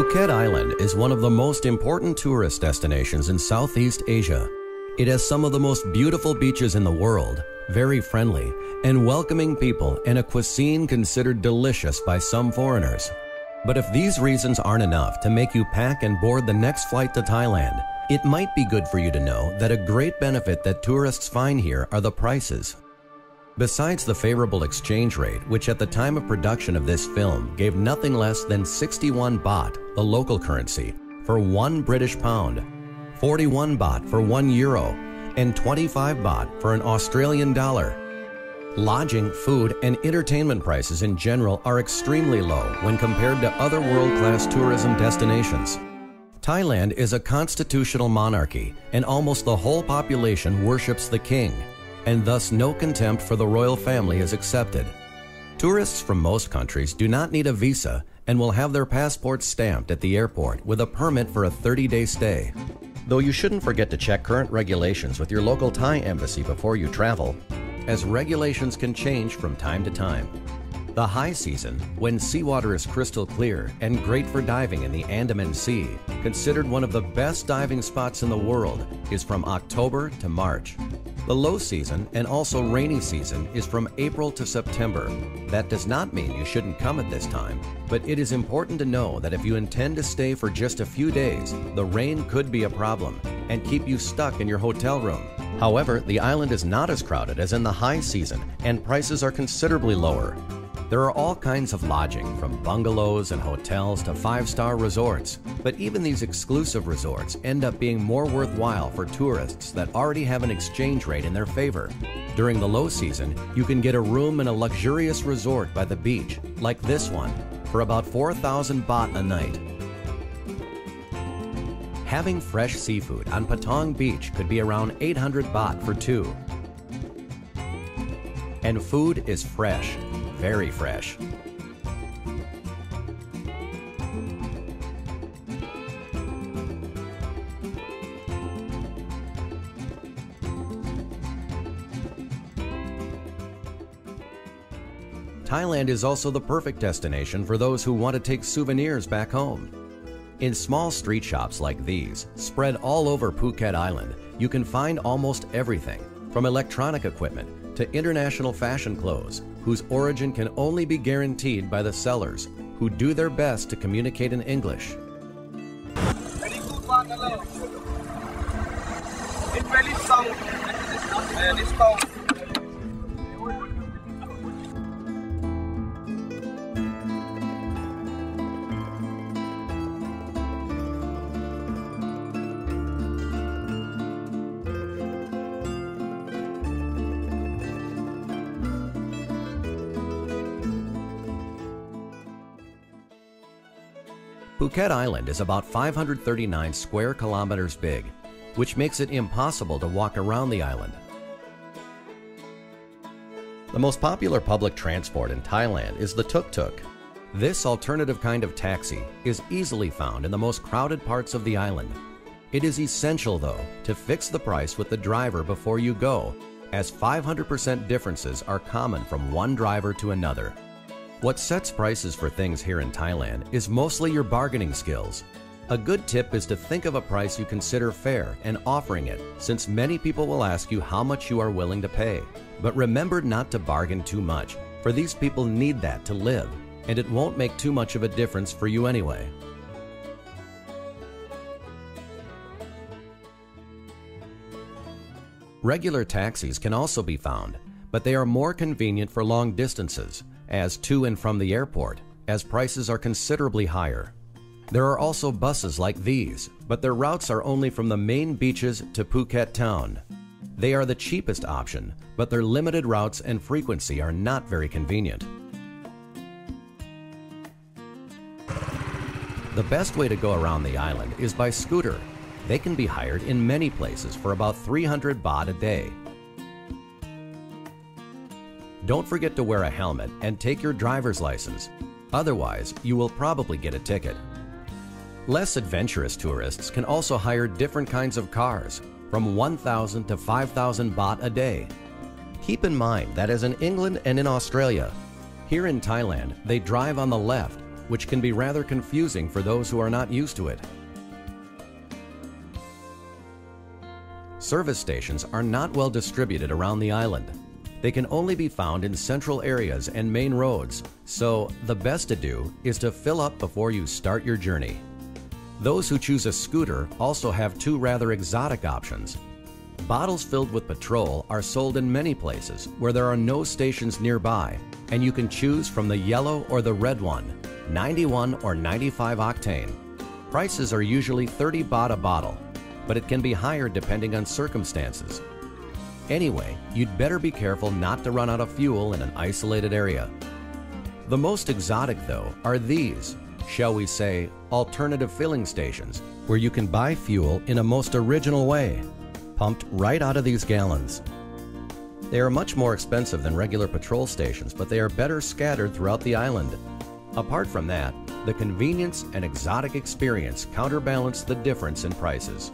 Phuket Island is one of the most important tourist destinations in Southeast Asia. It has some of the most beautiful beaches in the world, very friendly, and welcoming people, and a cuisine considered delicious by some foreigners. But if these reasons aren't enough to make you pack and board the next flight to Thailand, it might be good for you to know that a great benefit that tourists find here are the prices. Besides the favorable exchange rate, which at the time of production of this film gave nothing less than 61 baht, the local currency, for 1 British pound, 41 baht for 1 euro, and 25 baht for an Australian dollar. Lodging, food, and entertainment prices in general are extremely low when compared to other world-class tourism destinations. Thailand is a constitutional monarchy, and almost the whole population worships the king, and thus no contempt for the royal family is accepted. Tourists from most countries do not need a visa and will have their passports stamped at the airport with a permit for a 30-day stay. Though you shouldn't forget to check current regulations with your local Thai embassy before you travel, as regulations can change from time to time. The high season, when seawater is crystal clear and great for diving in the Andaman Sea, considered one of the best diving spots in the world, is from October to March. The low season and also rainy season is from April to September. That does not mean you shouldn't come at this time, but it is important to know that if you intend to stay for just a few days, the rain could be a problem and keep you stuck in your hotel room. However, the island is not as crowded as in the high season, and prices are considerably lower. There are all kinds of lodging, from bungalows and hotels to 5-star resorts, but even these exclusive resorts end up being more worthwhile for tourists that already have an exchange rate in their favor. During the low season, you can get a room in a luxurious resort by the beach, like this one, for about 4,000 baht a night. Having fresh seafood on Patong Beach could be around 800 baht for two. And food is fresh. Very fresh. Thailand is also the perfect destination for those who want to take souvenirs back home. In small street shops like these, spread all over Phuket Island, you can find almost everything, from electronic equipment to international fashion clothes, whose origin can only be guaranteed by the sellers, who do their best to communicate in English. It's very soft and it's cold. Phuket Island is about 539 square kilometers big, which makes it impossible to walk around the island. The most popular public transport in Thailand is the tuk-tuk. This alternative kind of taxi is easily found in the most crowded parts of the island. It is essential, though, to fix the price with the driver before you go, as 500% differences are common from one driver to another. What sets prices for things here in Thailand is mostly your bargaining skills. A good tip is to think of a price you consider fair and offering it, since many people will ask you how much you are willing to pay. But remember not to bargain too much, for these people need that to live, and it won't make too much of a difference for you anyway. Regular taxis can also be found, but they are more convenient for long distances, as to and from the airport, as prices are considerably higher. There are also buses like these, but their routes are only from the main beaches to Phuket town. They are the cheapest option, but their limited routes and frequency are not very convenient. The best way to go around the island is by scooter. They can be hired in many places for about 300 baht a day. Don't forget to wear a helmet and take your driver's license. Otherwise, you will probably get a ticket. Less adventurous tourists can also hire different kinds of cars, from 1,000 to 5,000 baht a day. Keep in mind that as in England and in Australia, here in Thailand, they drive on the left, which can be rather confusing for those who are not used to it. Service stations are not well distributed around the island. They can only be found in central areas and main roads, so the best to do is to fill up before you start your journey. Those who choose a scooter also have two rather exotic options. Bottles filled with petrol are sold in many places where there are no stations nearby, and you can choose from the yellow or the red one, 91 or 95 octane. Prices are usually 30 baht a bottle, but it can be higher depending on circumstances. Anyway, you'd better be careful not to run out of fuel in an isolated area. The most exotic, though, are these, shall we say, alternative filling stations, where you can buy fuel in a most original way, pumped right out of these gallons. They are much more expensive than regular petrol stations, but they are better scattered throughout the island. Apart from that, the convenience and exotic experience counterbalance the difference in prices.